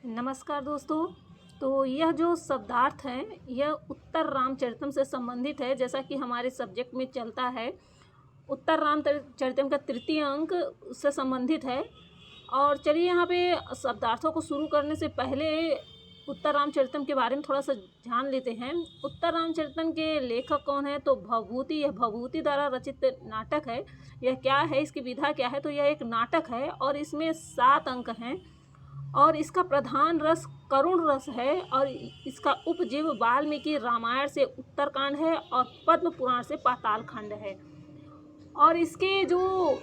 नमस्कार दोस्तों। तो यह जो शब्दार्थ है यह उत्तर रामचरितम से संबंधित है। जैसा कि हमारे सब्जेक्ट में चलता है, उत्तर रामचरितम का तृतीय अंक उससे संबंधित है। और चलिए यहाँ पे शब्दार्थों को शुरू करने से पहले उत्तर रामचरितम के बारे में थोड़ा सा जान लेते हैं। उत्तर रामचरितम के लेखक कौन है? तो भवभूति। यह भवभूति द्वारा रचित नाटक है। यह क्या है, इसकी विधा क्या है? तो यह एक नाटक है और इसमें 7 अंक हैं और इसका प्रधान रस करुण रस है और इसका उपजीव वाल्मीकि रामायण से उत्तरकांड है और पद्म पुराण से पाताल खंड है। और इसके जो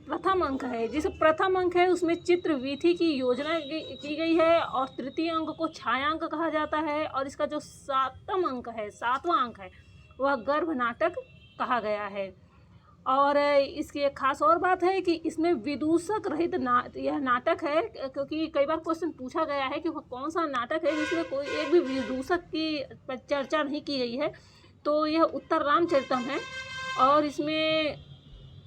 प्रथम अंक है, जिस प्रथम अंक है उसमें चित्र विधि की योजना की गई है और तृतीय अंक को छायांक कहा जाता है। और इसका जो 7वां अंक है, 7वां अंक है, वह गर्भ नाटक कहा गया है। और इसकी एक खास और बात है कि इसमें विदूषक रहित यह नाटक है, क्योंकि कई बार क्वेश्चन पूछा गया है कि वह कौन सा नाटक है जिसमें कोई एक भी विदूषक की चर्चा नहीं की गई है। तो यह उत्तर रामचरितम है और इसमें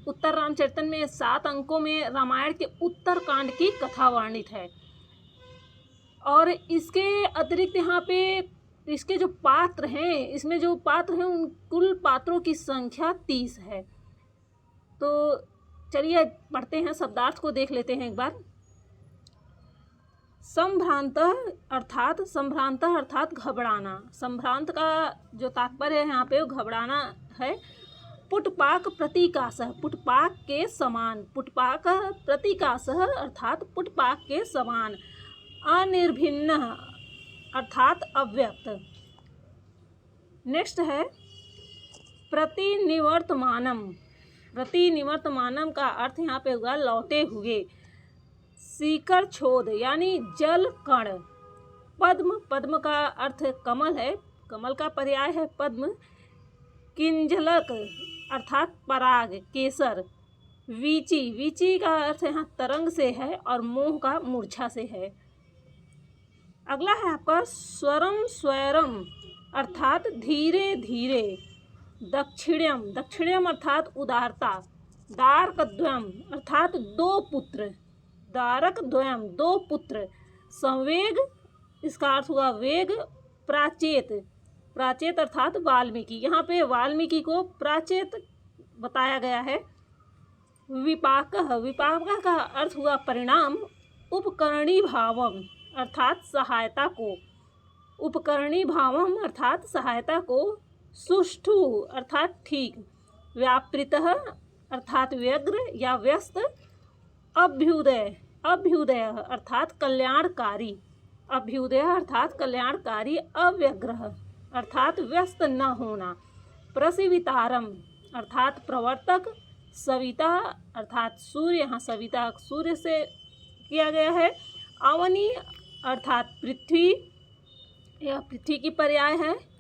उत्तर रामचरितम में 7 अंकों में रामायण के उत्तरकांड की कथा वर्णित है। और इसके अतिरिक्त यहाँ पे इसके जो पात्र हैं, इसमें जो पात्र हैं उन कुल पात्रों की संख्या 30 है। तो चलिए पढ़ते हैं, शब्दार्थ को देख लेते हैं एक बार। संभ्रांत अर्थात घबराना। संभ्रांत का जो तात्पर्य है यहाँ पे वो घबराना है। पुटपाक प्रतीकासः, पुटपाक के समान। पुटपाक प्रतीकासः अर्थात पुटपाक के समान। अनिर्भिन्न अर्थात अव्यक्त। नेक्स्ट है प्रतिनिवर्तमानम। प्रतिनिवर्तमानम का अर्थ यहाँ पे हुआ लौटे हुए। सीकर छोद यानी जल कण। पद्म, पद्म का अर्थ कमल है, कमल का पर्याय है पद्म। किंजलक अर्थात पराग, केसर। वीची, वीची का अर्थ यहाँ तरंग से है और मोह का मूर्छा से है। अगला है आपका स्वरम स्वैरम अर्थात धीरे धीरे। दक्षिण्यम, दक्षिण्यम अर्थात उदारता। दारकद्वयम अर्थात 2 पुत्र। दारकद्वयम 2 पुत्र। संवेग, इसका अर्थ हुआ वेग। प्राचेत, प्राचेत अर्थात वाल्मीकि। यहाँ पे वाल्मीकि को प्राचेत बताया गया है। विपाक, विपाक का अर्थ हुआ परिणाम। उपकरणी भावम अर्थात सहायता को। उपकरणी भावम अर्थात सहायता को। सुष्ठु अर्थात ठीक। व्यापृतः अर्थात व्यग्र या व्यस्त। अभ्युदय, अभ्युदय अर्थात कल्याणकारी। अभ्युदय अर्थात कल्याणकारी। अव्यग्रह अर्थात व्यस्त न होना। प्रसिवितारम अर्थात प्रवर्तक। सविता अर्थात सूर्य, यहाँ सविता सूर्य से किया गया है। अवनी अर्थात पृथ्वी, यह पृथ्वी की पर्याय है।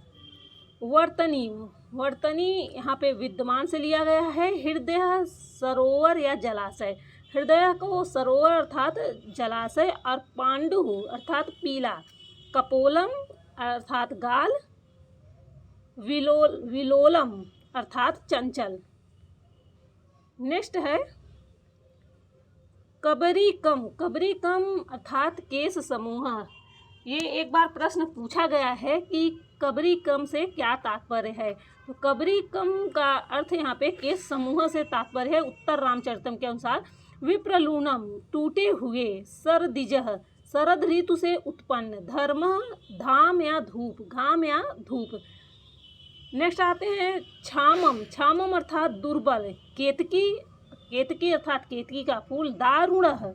वर्तनी, वर्तनी यहाँ पे विद्यमान से लिया गया है। हृदय सरोवर या जलाशय। हृदय को सरोवर अर्थात जलाशय। और पांडु अर्थात पीला। कपोलम अर्थात गाल। विलोलम अर्थात चंचल। नेक्स्ट है कबरीकम। कबरीकम अर्थात केश समूह। ये एक बार प्रश्न पूछा गया है कि कबरीकम से क्या तात्पर्य है। तो कबरीकम का अर्थ यहाँ पे केश समूह से तात्पर्य है उत्तर रामचरितम के अनुसार। विप्रलूनम टूटे हुए। सरदिजह शरद ऋतु से उत्पन्न। धर्म धाम या धूप, घाम या धूप। नेक्स्ट आते हैं क्षामम। क्षामम अर्थात दुर्बल। केतकी, केतकी अर्थात केतकी का फूल। दारुणः,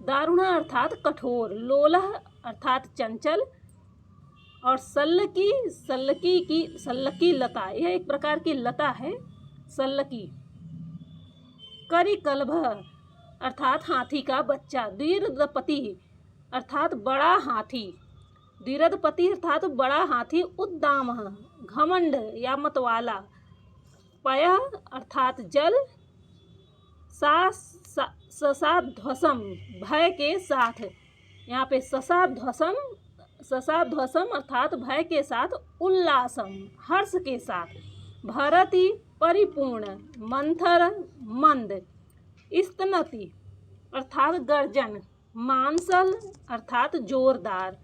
दारुणः अर्थात कठोर। लोलह अर्थात चंचल। और सल्लकी, सल्लकी लता, यह एक प्रकार की लता है सल्लकी। करिकलभ अर्थात हाथी का बच्चा। द्विरदपति अर्थात बड़ा हाथी। द्विरदपति अर्थात बड़ा हाथी। उद्दामः घमंड या मतवाला। पय अर्थात जल। ससाध्वसम भय के साथ, यहाँ पे ससाध्वसम, ससाध्वसम अर्थात भय के साथ। उल्लासम हर्ष के साथ। भरति परिपूर्ण। मंथर मंद। स्तनति अर्थात गर्जन। मांसल अर्थात जोरदार।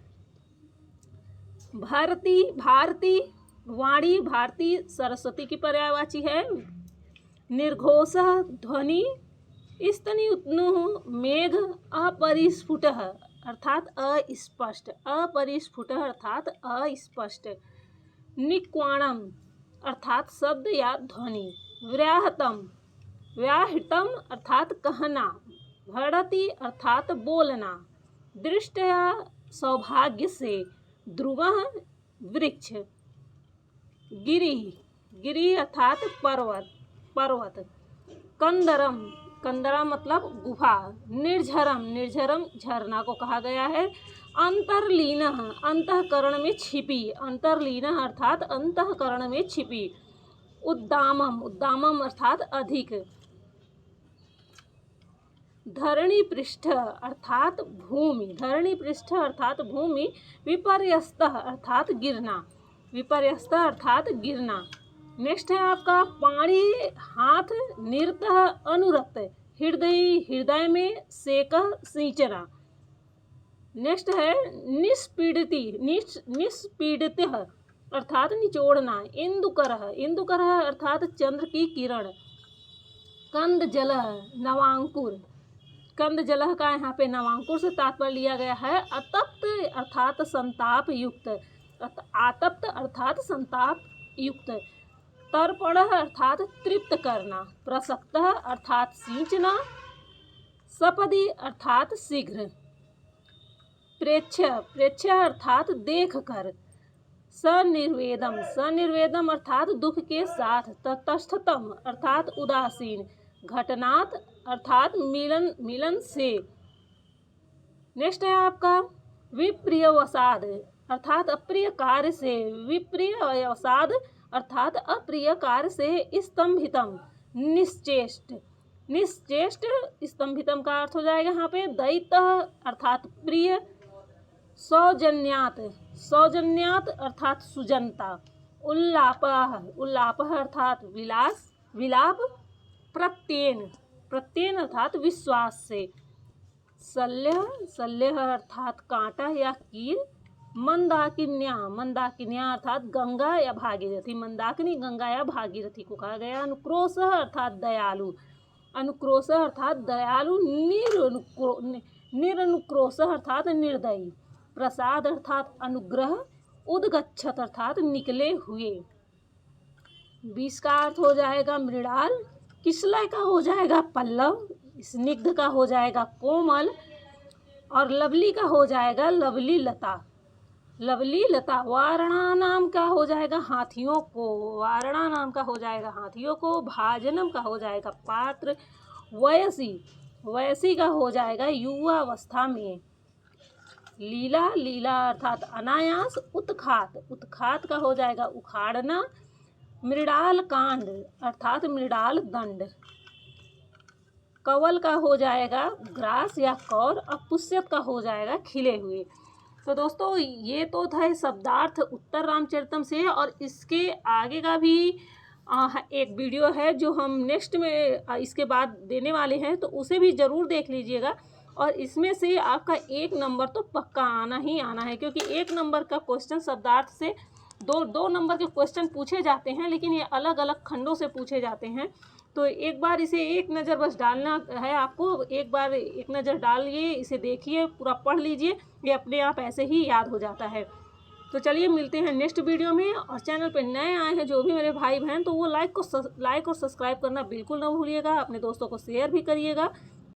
भारती भारती वाणी भारती सरस्वती की पर्यायवाची है। निर्घोष ध्वनि। स्तनियुत्नुः मेघ। अपरिस्फुटः अर्थात अस्पष्ट। अपरिस्फुटः अर्थात अस्पष्ट। निक्वाणम अर्थात शब्द या ध्वनि। व्याहतम व्याहृतम अर्थात कहना। भड़ति अर्थात बोलना। दृष्टया सौभाग्य से। ध्रुवः वृक्ष। गिरि गिरि अर्थात पर्वत पर्वत। कंदरम कंदरम मतलब गुफा। निर्झरम निर्झरम झरना को कहा गया है। अंतर्लीन अंतःकरण में छिपी। अंतर्लीन अर्थात अंतःकरण में छिपी। उद्दामम उद्दामम अर्थात अधिक। धरणी पृष्ठ अर्थात भूमि। धरणी पृष्ठ अर्थात भूमि। विपर्यस्त अर्थात गिरना। विपर्यस्त अर्थात गिरना। नेक्स्ट है आपका पाणी हाथ। निरत अनुरक्त। हृदय हृदय में। सेक सिंचना। नेक्स्ट है निष्पीड़िति निष्पीड़ित अर्थात निचोड़ना। इंदुकर इंदुकर अर्थात चंद्र की किरण। कंद जल नवांकुर। कंद जल का यहाँ पे नवांकुर से तात्पर्य लिया गया है। अतप्त अर्थात संताप युक्त। आतप्त अर्थात संताप युक्त। तर्पण अर्थात तृप्त करना। प्रसक्त अर्थात सींचना। सपदी अर्थात शीघ्र। प्रेक्ष्य प्रेक्ष्य अर्थात देख कर। सनिर्वेदम सनिर्वेदम अर्थात दुख के साथ। तटस्थतम अर्थात उदासीन। घटनात् अर्थात मिलन मिलन से। नेक्स्ट है आपका विप्रियवसाद अर्थात अप्रिय कार्य से। विप्रियवसाद अर्थात अप्रिय कार्य से। स्तंभितम निश्चेष्ट निश्चेष्ट स्तंभितम का अर्थ हो जाएगा यहाँ पे दैत्य अर्थात प्रिय। सौजन्यात सौजन्यात अर्थात सुजनता। उल्लापः उल्लापः अर्थात विलास विलाप। प्रत्येन प्रत्येन अर्थात विश्वास से। शल्य शल्य अर्थात कांटा या कील। मंदाकिन्या मंदाकिन्या अर्थात गंगा या भागीरथी। मंदाकिनी गंगा या भागीरथी को कहा गया। अनुक्रोश अर्थात दयालु। अनुक्रोश अर्थात दयालु। निरनुक्रोश अर्थात निर्दयी। प्रसाद अर्थात अनुग्रह। उद्गच्छत अर्थात निकले हुए। 20 का अर्थ हो जाएगा मृणाल। किसलय का हो जाएगा पल्लव। स्निग्ध का हो जाएगा कोमल। और लवली का हो जाएगा लवली लता। लवली लता। वारणा नाम का हो जाएगा हाथियों को। वारणा नाम का हो जाएगा हाथियों को। भाजनम का हो जाएगा पात्र। वयसी वयसी का हो जाएगा युवावस्था में। लीला लीला अर्थात अनायास। उत्खात उत्खात का हो जाएगा उखाड़ना। मृणाल कांड अर्थात मृणाल दंड। कवल का हो जाएगा ग्रास या कौर। और पुष्यत का हो जाएगा खिले हुए। तो दोस्तों ये तो था शब्दार्थ उत्तर रामचरितम से। और इसके आगे का भी एक वीडियो है जो हम नेक्स्ट में इसके बाद देने वाले हैं, तो उसे भी ज़रूर देख लीजिएगा। और इसमें से आपका 1 नंबर तो पक्का आना ही आना है, क्योंकि 1 नंबर का क्वेश्चन शब्दार्थ से दो नंबर के क्वेश्चन पूछे जाते हैं, लेकिन ये अलग अलग खंडों से पूछे जाते हैं। तो एक बार इसे एक नज़र बस डालना है आपको। एक बार एक नज़र डालिए, इसे देखिए, पूरा पढ़ लीजिए, ये अपने आप ऐसे ही याद हो जाता है। तो चलिए मिलते हैं नेक्स्ट वीडियो में। और चैनल पर नए आए हैं जो भी मेरे भाई बहन, तो वो लाइक और सब्सक्राइब करना बिल्कुल ना भूलिएगा। अपने दोस्तों को शेयर भी करिएगा।